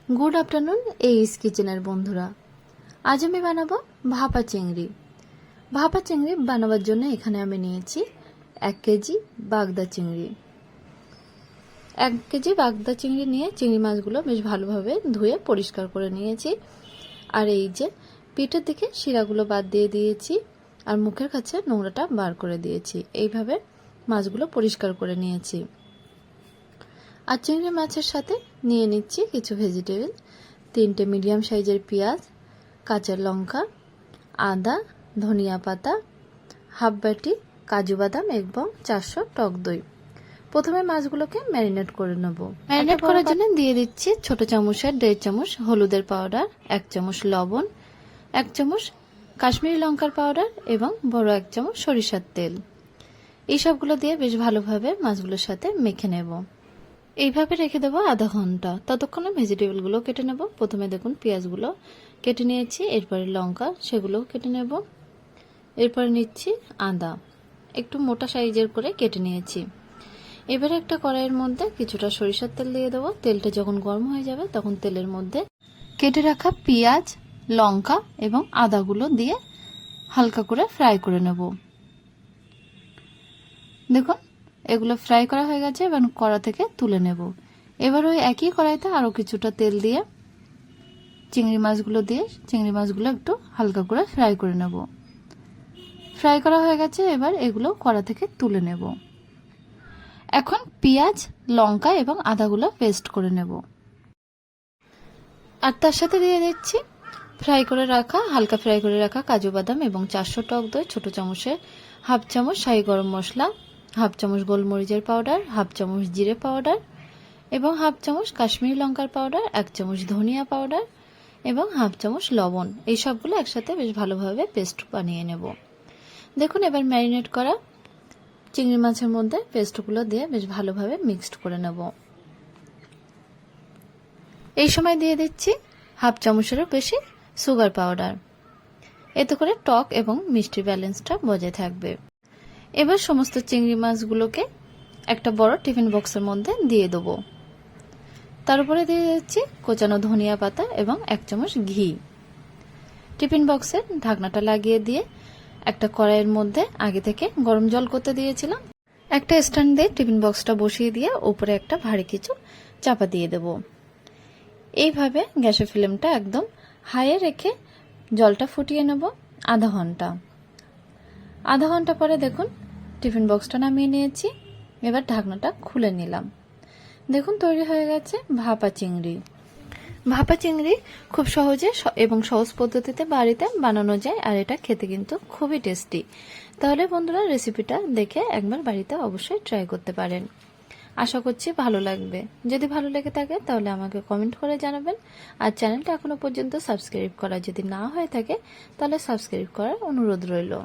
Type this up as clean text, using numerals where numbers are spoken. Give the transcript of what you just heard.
Good afternoon এইস কিচেনের বন্ধুরা। আজ আমি বানাবো ভাপা চিংড়ি। ভাপা চিংড়ি বানাবার জন্য এখানে আমি নিয়েছি 1 কেজি বাগদা চিংড়ি। 1 কেজি বাগদা চিংড়ি নিয়ে চিংড়ি মাছগুলো বেশ ভালোভাবে ধুয়ে পরিষ্কার করে নিয়েছি। আর এই যে পিঠের দিকে শিরাগুলো বাদ দিয়ে দিয়েছি আর মুখের কাছে নোংরাটা বার করে দিয়েছি। এইভাবে মাছগুলো পরিষ্কার করে নিয়েছি। আর চিংড়ি মাছের সাথে নিয়ে নিচ্ছি কিছু ভেজিটেবল, 3টে মিডিয়াম সাইজের পেঁয়াজ, কাঁচা লঙ্কা, আদা, ধনিয়া পাতা, হাফ বাটি কাজু বাদাম এবং 400 টক দই। প্রথমে মাছগুলোকে ম্যারিনেট করে নেব। ম্যারিনেট করার জন্য দিয়ে দিচ্ছি ছোট চামচের 1.5 চামচ হলুদের পাউডার, 1 চামচ লবণ, 1 চামচ কাশ্মীরি লঙ্কার পাউডার এবং বড় 1 চামচ সরিষার তেল। এই সবগুলো দিয়ে বেশ ভালোভাবে মাছগুলোর সাথে মেখে নেব। এইভাবে রেখে দেবো আধা ঘন্টা। ততক্ষণে ভেজিটেবলগুলো কেটে নেব। প্রথমে দেখুন পেঁয়াজগুলো কেটে নিয়েছি, এরপরে লঙ্কা সেগুলো কেটে নেব। এরপরে নিচ্ছি আদা, একটু মোটা সাইজের করে কেটে নিয়েছি। এবারে একটা কড়াইয়ের মধ্যে কিছুটা সরিষার তেল দিয়ে দেবো। তেলটা যখন গরম হয়ে যাবে তখন তেলের মধ্যে কেটে রাখা পেঁয়াজ, লঙ্কা এবং আদাগুলো দিয়ে হালকা করে ফ্রাই করে নেব। দেখুন এগুলো ফ্রাই করা হয়ে গেছে, এবার কড়া থেকে তুলে নেব। এবার ওই একই কড়াইতে আরও কিছুটা তেল দিয়ে চিংড়ি মাছগুলো একটু হালকা করে ফ্রাই করে নেব। ফ্রাই করা হয়ে গেছে, এবার এগুলো কড়া থেকে তুলে নেব। এখন পেঁয়াজ, লঙ্কা এবং আদাগুলো পেস্ট করে নেব। আর তার সাথে দিয়ে দিচ্ছি হালকা ফ্রাই করে রাখা কাজু বাদাম এবং 400 টক দই, ছোট চামচের হাফ চামচ শাহি গরম মশলা, হাফ চামচ গোলমরিচের পাউডার, হাফ চামচ জিরে পাউডার এবং হাফ চামচ কাশ্মীরি লঙ্কার পাউডার, 1 চামচ ধনিয়া পাউডার এবং হাফ চামচ লবণ। এই সবগুলো একসাথে বেশ ভালোভাবে পেস্ট বানিয়ে নেব। দেখুন এবার ম্যারিনেট করা চিংড়ি মাছের মধ্যে পেস্টগুলো দিয়ে বেশ ভালোভাবে মিক্সড করে নেব। এই সময় দিয়ে দিচ্ছি হাফ চামচেরও বেশি সুগার পাউডার। এতে করে টক এবং মিষ্টির ব্যালেন্সটা বজায় থাকবে। এবার সমস্ত চিংড়ি মাছগুলোকে একটা বড় টিফিন বক্সের মধ্যে দিয়ে দেবো। তার উপরে দিয়ে দিচ্ছি কোচানো ধনিয়া পাতা এবং 1 চামচ ঘি। টিফিন বক্সের ঢাকনাটা লাগিয়ে দিয়ে একটা কড়াইয়ের মধ্যে আগে থেকে গরম জল করতে দিয়েছিলাম, একটা স্ট্যান্ড দিয়ে টিফিন বক্সটা বসিয়ে দিয়ে উপরে একটা ভারী কিছু চাপা দিয়ে দেব। এইভাবে গ্যাসের ফ্লেমটা একদম হাইয়ে রেখে জলটা ফুটিয়ে নেব আধা ঘন্টা পরে দেখুন টিফিন বক্সটা নামিয়ে নিয়েছি। এবার ঢাকনাটা খুলে নিলাম। দেখুন তৈরি হয়ে গেছে ভাপা চিংড়ি। ভাপা চিংড়ি খুব সহজে এবং সহজ পদ্ধতিতে বাড়িতে বানানো যায়, আর এটা খেতে কিন্তু খুবই টেস্টি। তাহলে বন্ধুরা রেসিপিটা দেখে একবার বাড়িতে অবশ্যই ট্রাই করতে পারেন। আশা করছি ভালো লাগবে। যদি ভালো লেগে থাকে তাহলে আমাকে কমেন্ট করে জানাবেন। আর চ্যানেলটা এখনো পর্যন্ত সাবস্ক্রাইব করা যদি না হয়ে থাকে তাহলে সাবস্ক্রাইব করার অনুরোধ রইল।